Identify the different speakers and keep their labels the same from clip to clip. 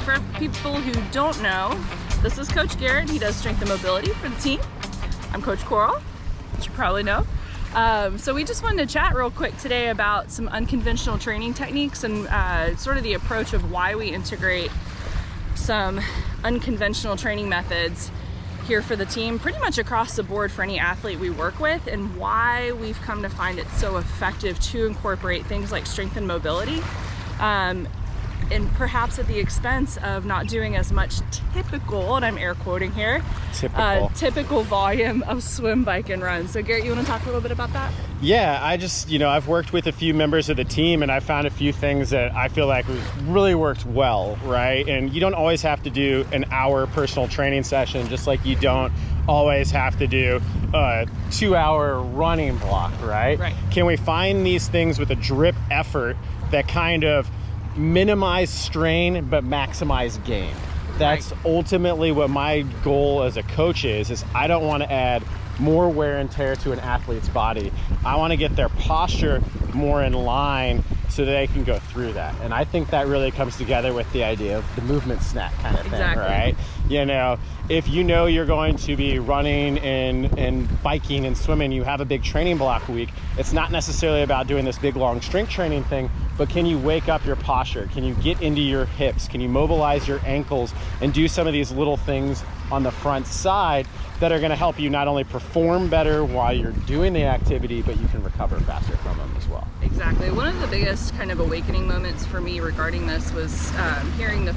Speaker 1: For people who don't know, this is Coach Garrett. He does strength and mobility for the team. I'm Coach Coral, which you probably know. So we just wanted to chat real quick today about some unconventional training techniques and sort of the approach of why we integrate some unconventional training methods here for the team, pretty much across the board for any athlete we work with, and why we've come to find it so effective to incorporate things like strength and mobility, and perhaps at the expense of not doing as much typical, and I'm air quoting here, typical volume of swim, bike, and run. So Garrett, you want to talk a little bit about that?
Speaker 2: Yeah, I've worked with a few members of the team, and I found a few things that I feel like really worked well, right? And you don't always have to do an hour personal training session, just like you don't always have to do a 2-hour running block, right?
Speaker 1: Right.
Speaker 2: Can we find these things with a drip effort that kind of minimize strain but maximize gain? That's ultimately what my goal as a coach is I don't want to add more wear and tear to an athlete's body. I want to get their posture more in line so that they can go through that. And I think that really comes together with the idea of the movement snack kind of thing, right? You know, if you know you're going to be running and biking and swimming, you have a big training block week, it's not necessarily about doing this big long strength training thing, but can you wake up your posture? Can you get into your hips? Can you mobilize your ankles and do some of these little things on the front side that are going to help you not only perform better while you're doing the activity, but you can recover faster from them as well.
Speaker 1: Exactly. One of the biggest kind of awakening moments for me regarding this was hearing the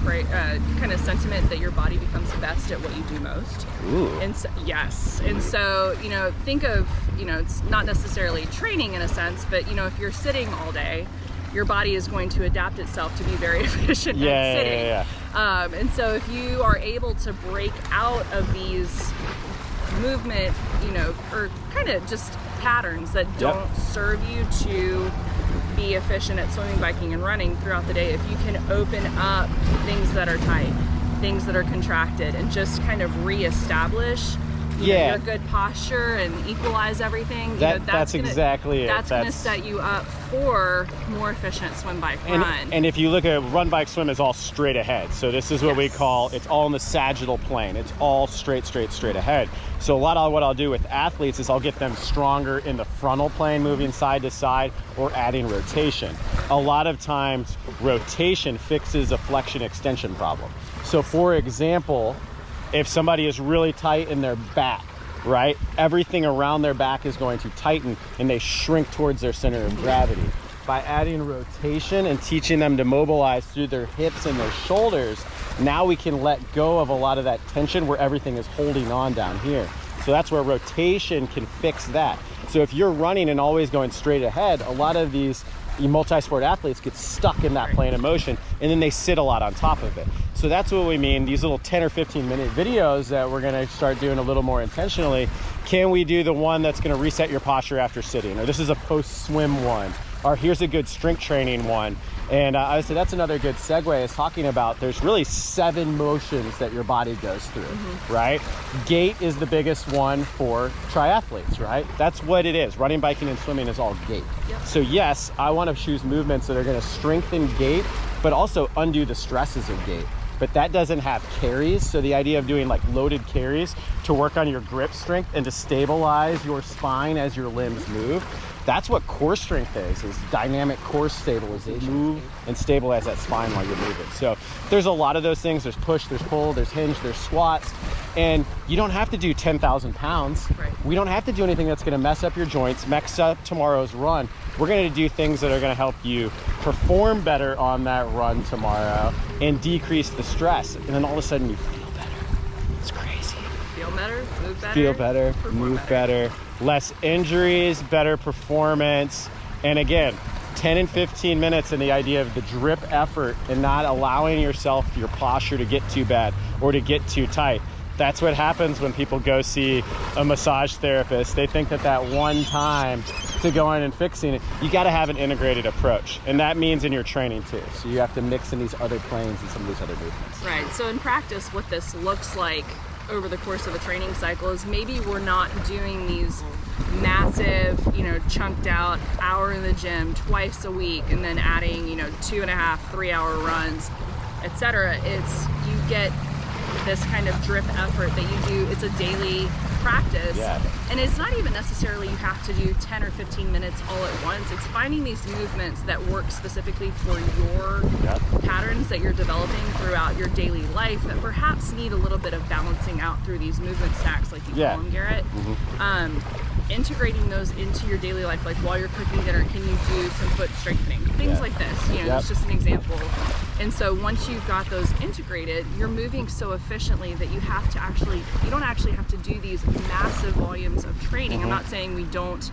Speaker 1: kind of sentiment that your body becomes best at what you do most.
Speaker 2: Ooh.
Speaker 1: And so, yes. And so, think of, it's not necessarily training in a sense, but, if you're sitting all day, your body is going to adapt itself to be very efficient at sitting. And so if you are able to break out of these movement, or kind of just patterns that don't serve you to be efficient at swimming, biking, and running throughout the day, if you can open up things that are tight, things that are contracted, and just kind of reestablish your good posture and equalize everything, that's exactly it. That's going to set you up for more efficient swim, bike, run.
Speaker 2: And if you look at run, bike, swim is all straight ahead. So this is what we call, it's all in the sagittal plane. It's all straight ahead. So a lot of what I'll do with athletes is I'll get them stronger in the frontal plane, moving side to side, or adding rotation. A lot of times rotation fixes a flexion extension problem. So for example, if somebody is really tight in their back, right? Everything around their back is going to tighten and they shrink towards their center of gravity. By adding rotation and teaching them to mobilize through their hips and their shoulders, now we can let go of a lot of that tension where everything is holding on down here. So that's where rotation can fix that. So if you're running and always going straight ahead, a lot of these multi-sport athletes get stuck in that plane of motion and then they sit a lot on top of it. So that's what we mean, these little 10 or 15 minute videos that we're gonna start doing a little more intentionally. Can we do the one that's gonna reset your posture after sitting? Or this is a post-swim one. Or here's a good strength training one. And I would say that's another good segue is talking about there's really 7 motions that your body goes through, right? Gait is the biggest one for triathletes, right? That's what it is. Running, biking, and swimming is all gait. So yes, I want to choose movements that are going to strengthen gait, but also undo the stresses of gait. But that doesn't have carries. So the idea of doing like loaded carries to work on your grip strength and to stabilize your spine as your limbs move. That's what core strength is dynamic core stabilization. Move and stabilize that spine while you're moving. So there's a lot of those things. There's push, there's pull, there's hinge, there's squats. And you don't have to do 10,000 pounds. We don't have to do anything that's gonna mess up your joints, mess up tomorrow's run. We're gonna do things that are gonna help you perform better on that run tomorrow and decrease the stress. And then all of a sudden you feel better. It's crazy.
Speaker 1: Feel better, move better.
Speaker 2: Feel better, move better. Less injuries, better performance. And again, 10 and 15 minutes in the idea of the drip effort and not allowing yourself, your posture to get too bad or to get too tight. That's what happens when people go see a massage therapist. They think that one time to go in and fixing it, you got to have an integrated approach. And that means in your training too. So you have to mix in these other planes and some of these other movements.
Speaker 1: Right. So in practice, what this looks like over the course of a training cycle is maybe we're not doing these massive, chunked out hour in the gym twice a week and then adding, 2.5, 3 hour runs etc. It's you get this kind of drip effort that you do. It's a daily practice, and it's not even necessarily you have to do 10 or 15 minutes all at once. It's finding these movements that work specifically for your patterns that you're developing throughout your daily life that perhaps need a little bit of balancing out through these movement stacks, like you call them, Garrett. Integrating those into your daily life, like while you're cooking dinner, can you do some foot strengthening, things like this, you know, that's just an example. And so once you've got those integrated, you're moving so efficiently that you don't actually have to do these massive volumes of training. I'm not saying we don't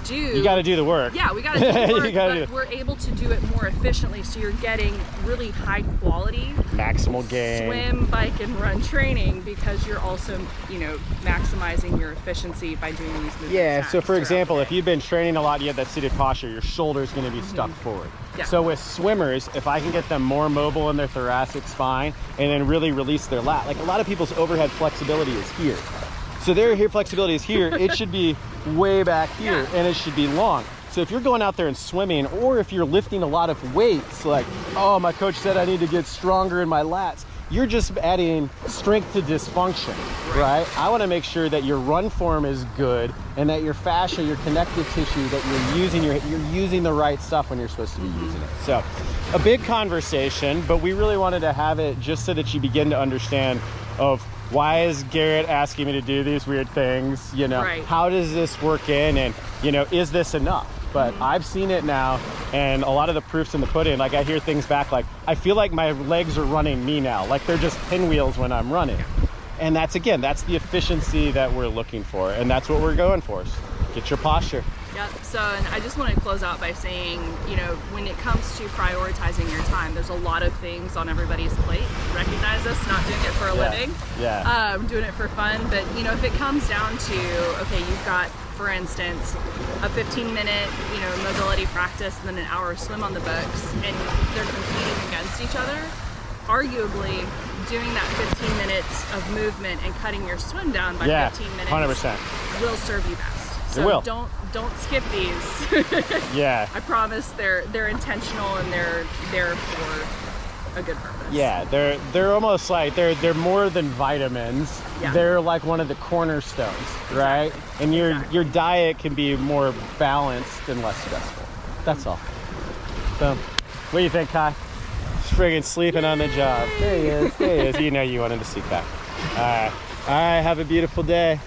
Speaker 1: do.
Speaker 2: You got to do the work.
Speaker 1: Yeah, we got to do the work, but we're able to do it more efficiently. So you're getting really high quality,
Speaker 2: maximal gain
Speaker 1: swim, bike, and run training because you're also, you know, maximizing your efficiency by doing these movements.
Speaker 2: So for example, if you've been training a lot, you have that seated posture, your shoulder's going to be stuck forward. So with swimmers, if I can get them more mobile in their thoracic spine and then really release their lat, like a lot of people's overhead flexibility is here. So their here flexibility is here, it should be way back here and it should be long. So if you're going out there and swimming, or if you're lifting a lot of weights, like, oh, my coach said I need to get stronger in my lats, you're just adding strength to dysfunction, right? I want to make sure that your run form is good and that your fascia, your connective tissue, that you're using the right stuff when you're supposed to be using it. So a big conversation, but we really wanted to have it just so that you begin to understand of why is Garrett asking me to do these weird things, you know, how does this work in, and, you know, is this enough? But I've seen it now, and a lot of the proof's in the pudding. Like I hear things back like, I feel like my legs are running me now, like they're just pinwheels when I'm running. And that's, again, that's the efficiency that we're looking for, and that's what we're going for. Get your posture.
Speaker 1: Yep. So, and I just want to close out by saying, you know, when it comes to prioritizing your time, there's a lot of things on everybody's plate. Recognize this, not doing it for a living. Doing it for fun. But, you know, if it comes down to, okay, you've got, for instance, a 15-minute, you know, mobility practice and then an hour swim on the books, and they're competing against each other, arguably doing that 15 minutes of movement and cutting your swim down by 15 minutes
Speaker 2: 100%
Speaker 1: will serve you best. So
Speaker 2: it will.
Speaker 1: Don't skip these. I promise they're intentional and they're there for a good purpose.
Speaker 2: Yeah, they're almost like they're more than vitamins. They're like one of the cornerstones, right? And your diet can be more balanced and less stressful. That's all. So, what do you think, Kai? He's friggin' sleeping on the job. There he is. You know you wanted to see Kai. All right, have a beautiful day.